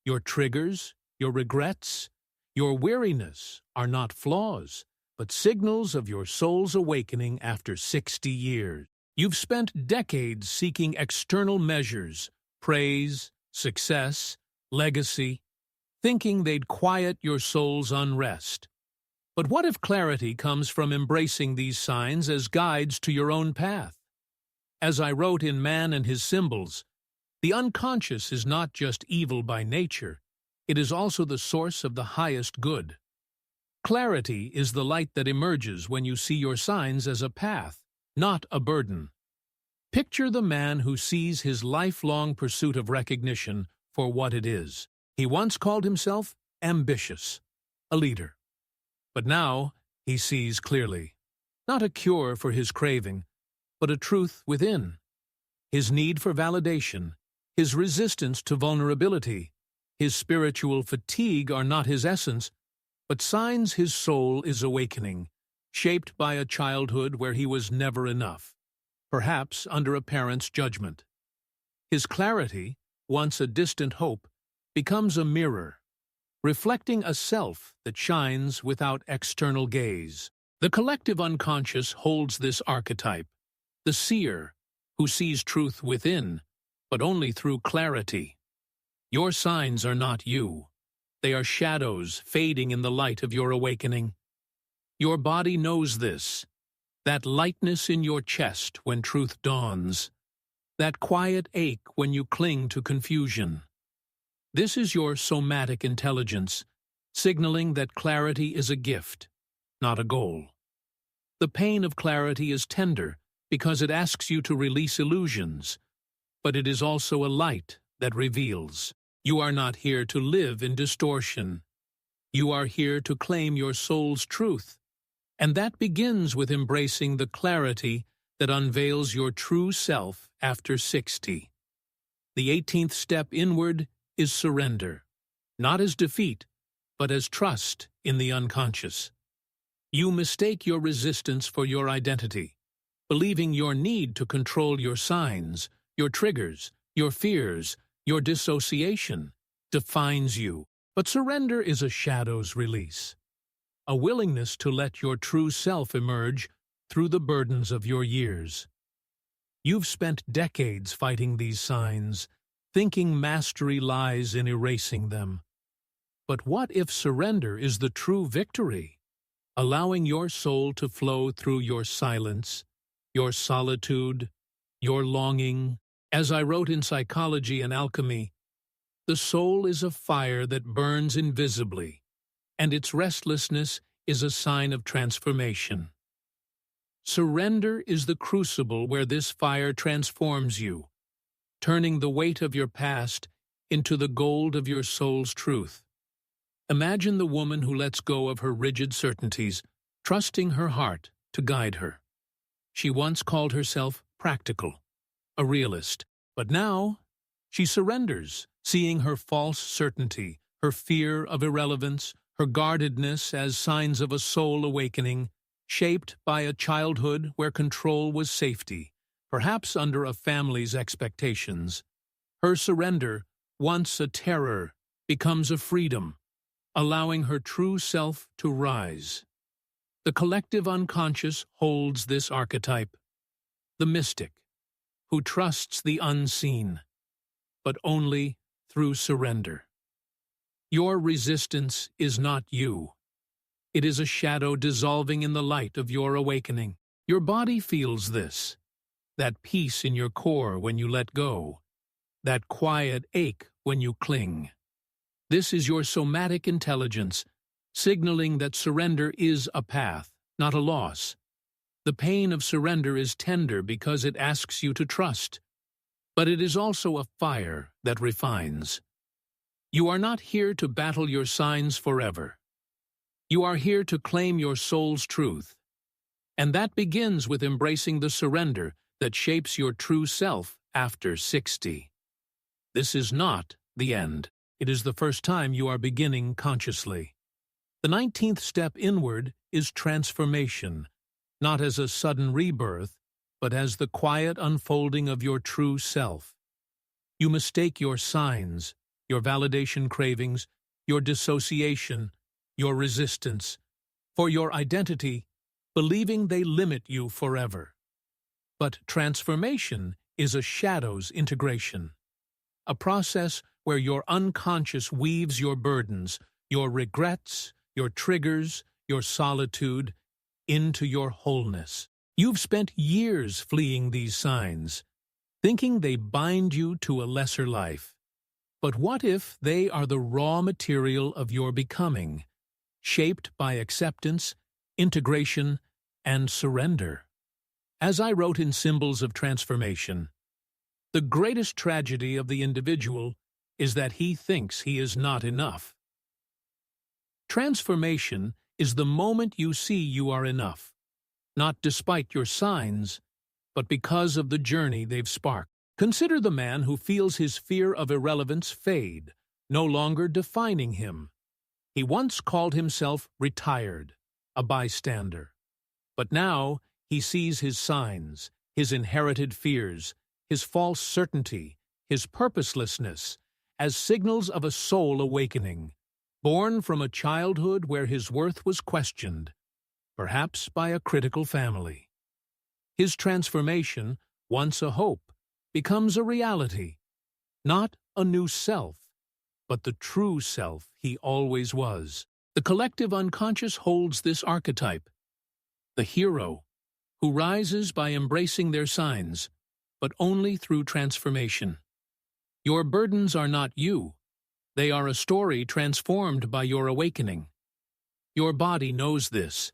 Your triggers, your regrets, your weariness are not flaws, but signals of your soul's awakening after 60 years. You've spent decades seeking external measures, praise, success, legacy, thinking they'd quiet your soul's unrest. But what if clarity comes from embracing these signs as guides to your own path? As I wrote in Man and His Symbols, the unconscious is not just evil by nature, it is also the source of the highest good. Clarity is the light that emerges when you see your signs as a path, not a burden. Picture the man who sees his lifelong pursuit of recognition for what it is. He once called himself ambitious, a leader. But now he sees clearly, not a cure for his craving, but a truth within. His need for validation, his resistance to vulnerability, his spiritual fatigue are not his essence, but signs his soul is awakening, shaped by a childhood where he was never enough, perhaps under a parent's judgment. His clarity, once a distant hope, becomes a mirror, reflecting a self that shines without external gaze. The collective unconscious holds this archetype, the seer, who sees truth within, but only through clarity. Your signs are not you. They are shadows fading in the light of your awakening. Your body knows this, that lightness in your chest when truth dawns, that quiet ache when you cling to confusion. This is your somatic intelligence, signaling that clarity is a gift, not a goal. The pain of clarity is tender because it asks you to release illusions, but it is also a light that reveals. You are not here to live in distortion. You are here to claim your soul's truth, and that begins with embracing the clarity that unveils your true self after 60. The 18th step inward is surrender, not as defeat, but as trust in the unconscious. You mistake your resistance for your identity, believing your need to control your signs, your triggers, your fears, your dissociation defines you. But surrender is a shadow's release, a willingness to let your true self emerge through the burdens of your years. You've spent decades fighting these signs, thinking mastery lies in erasing them. But what if surrender is the true victory, allowing your soul to flow through your silence, your solitude, your longing? As I wrote in Psychology and Alchemy, the soul is a fire that burns invisibly, and its restlessness is a sign of transformation. Surrender is the crucible where this fire transforms you, turning the weight of your past into the gold of your soul's truth. Imagine the woman who lets go of her rigid certainties, trusting her heart to guide her. She once called herself practical, a realist, but now she surrenders, seeing her false certainty, her fear of irrelevance, her guardedness as signs of a soul awakening, shaped by a childhood where control was safety, perhaps under a family's expectations. Her surrender, once a terror, becomes a freedom, allowing her true self to rise. The collective unconscious holds this archetype, the mystic, who trusts the unseen, but only through surrender. Your resistance is not you. It is a shadow dissolving in the light of your awakening. Your body feels this, that peace in your core when you let go, that quiet ache when you cling. This is your somatic intelligence, signaling that surrender is a path, not a loss. The pain of surrender is tender because it asks you to trust, but it is also a fire that refines. You are not here to battle your signs forever. You are here to claim your soul's truth, and that begins with embracing the surrender that shapes your true self after 60. This is not the end. It is the first time you are beginning consciously. The 19th step inward is transformation, not as a sudden rebirth, but as the quiet unfolding of your true self. You mistake your signs, your validation cravings, your dissociation, your resistance, for your identity, believing they limit you forever. But transformation is a shadow's integration, a process where your unconscious weaves your burdens, your regrets, your triggers, your solitude, into your wholeness. You've spent years fleeing these signs, thinking they bind you to a lesser life. But what if they are the raw material of your becoming, shaped by acceptance, integration, and surrender? As I wrote in Symbols of Transformation, the greatest tragedy of the individual is that he thinks he is not enough. Transformation is the moment you see you are enough, not despite your signs, but because of the journey they've sparked. Consider the man who feels his fear of irrelevance fade, no longer defining him. He once called himself retired, a bystander. But now he sees his signs, his inherited fears, his false certainty, his purposelessness, as signals of a soul awakening, born from a childhood where his worth was questioned, perhaps by a critical family. His transformation, once a hope, becomes a reality, not a new self, but the true self he always was. The collective unconscious holds this archetype, the hero, who rises by embracing their signs, but only through transformation. Your burdens are not you. They are a story transformed by your awakening. Your body knows this,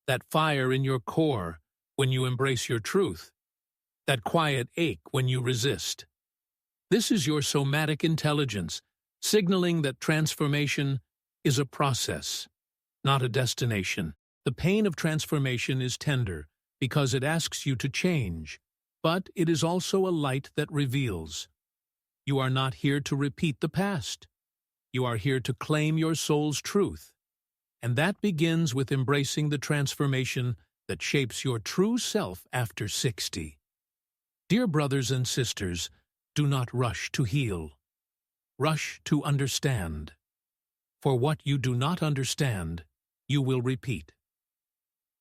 that fire in your core when you embrace your truth, that quiet ache when you resist. This is your somatic intelligence, signaling that transformation is a process, not a destination. The pain of transformation is tender because it asks you to change, but it is also a light that reveals. You are not here to repeat the past. You are here to claim your soul's truth. And that begins with embracing the transformation that shapes your true self after 60. Dear brothers and sisters, do not rush to heal. Rush to understand. For what you do not understand, you will repeat.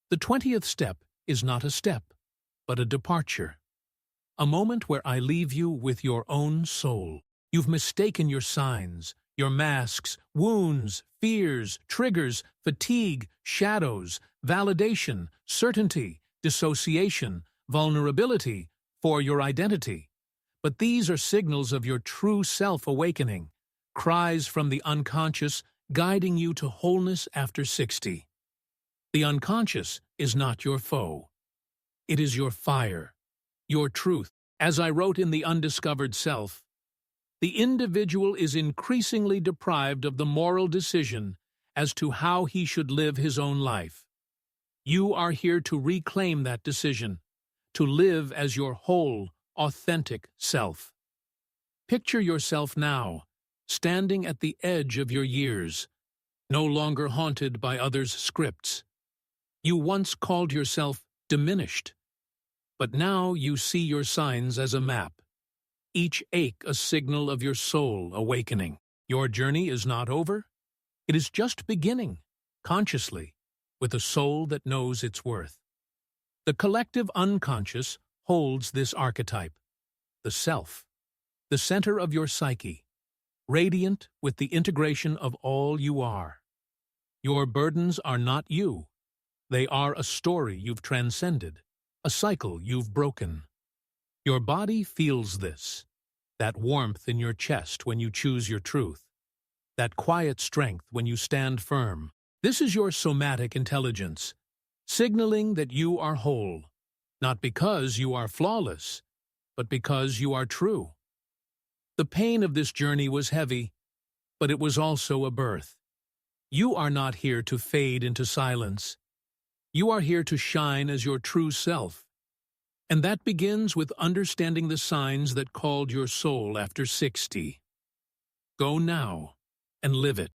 The 20th step is not a step, but a departure. A moment where I leave you with your own soul. You've mistaken your signs, your masks, wounds, fears, triggers, fatigue, shadows, validation, certainty, dissociation, vulnerability for your identity. But these are signals of your true self awakening, cries from the unconscious guiding you to wholeness after 60. The unconscious is not your foe. It is your fire, your truth. As I wrote in The Undiscovered Self, the individual is increasingly deprived of the moral decision as to how he should live his own life. You are here to reclaim that decision, to live as your whole, authentic self. Picture yourself now, standing at the edge of your years, no longer haunted by others' scripts. You once called yourself diminished, but now you see your signs as a map, each ache a signal of your soul awakening. Your journey is not over. It is just beginning, consciously, with a soul that knows its worth. The collective unconscious holds this archetype, the self, the center of your psyche, radiant with the integration of all you are. Your burdens are not you. They are a story you've transcended, a cycle you've broken. Your body feels this, that warmth in your chest when you choose your truth, that quiet strength when you stand firm. This is your somatic intelligence, signaling that you are whole, not because you are flawless, but because you are true. The pain of this journey was heavy, but it was also a birth. You are not here to fade into silence. You are here to shine as your true self. And that begins with understanding the signs that called your soul after 60. Go now and live it.